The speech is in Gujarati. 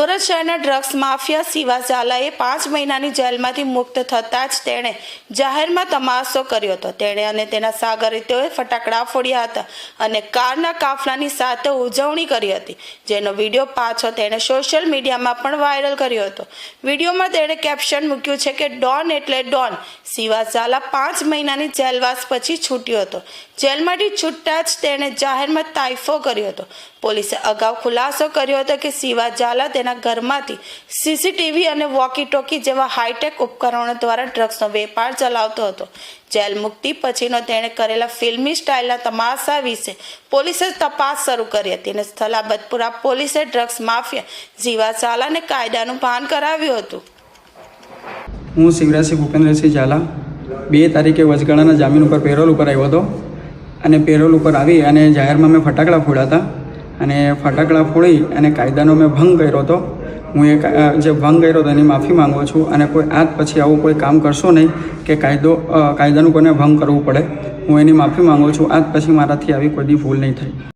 સુરત શહેરના ડ્રગ્સ માફિયા શિવા ઝાલાએ 5 મહિનાની જેલમાંથી મુક્ત થતાં જ તેણે જાહેરમાં તમાશો કર્યો હતો। તેણે અને તેના સાગરીતોએ ફટાકડા ફોડ્યા હતા અને કારના કાફલાની સાથે ઉજવણી કરી હતી, જેનો વિડીયો પાછો તેણે સોશિયલ મીડિયામાં પણ વાયરલ કર્યો હતો। વિડીયોમાં તેણે કેપ્શન મૂક્યું છે કે ડોન એટલે ડોન। શિવા ઝાલા 5 મહિનાની જેલવાસ પછી છૂટ્યો હતો। જેલમાંથી છૂટતા જ તેણે જાહેરમાં તાઇફો કર્યો હતો। પોલીસે અગાઉ ખુલાસો કર્યો હતો કે શિવા ઝાલા તેના ઘરમાંથી સીસીટીવી અને વોકી ટોકી જેવા હાઈટેક ઉપકરણો દ્વારા ડ્રગ્સનો વેપાર ચલાવતો હતો। જેલ મુક્તિ પછીનો તેણે કરેલા ફિલ્મી સ્ટાઇલના તમાશા વિશે પોલીસે તપાસ શરૂ કરી હતી અને સ્થલાબતપુરા પોલીસે ડ્રગ્સ માફિયા શિવા ઝાલાને કાયદાનું ભાન કરાવ્યું હતું। હું શિવરાજસિંહ ભૂપેન્દ્રસિંહ ઝાલા 2 તારીખે વચગાળાના જામીન ઉપર પેરોલ ઉપર આવ્યો હતો અને પેરોલ ઉપર આવી અને જાહેરમાં મેં ફટાકડા ફોડ્યા હતા અને ફટાકડા ફોડી અને કાયદાનો મેં ભંગ કર્યો હતો। હું જે ભંગ કર્યો હતો એની માફી માંગુ છું અને કોઈ આજ પછી આવું કોઈ કામ કરશો નહીં કે કાયદાનું કોઈને ભંગ કરવું પડે। હું એની માફી માંગુ છું। આજ પછી મારાથી આવી કોઈ ભૂલ નહીં થાય।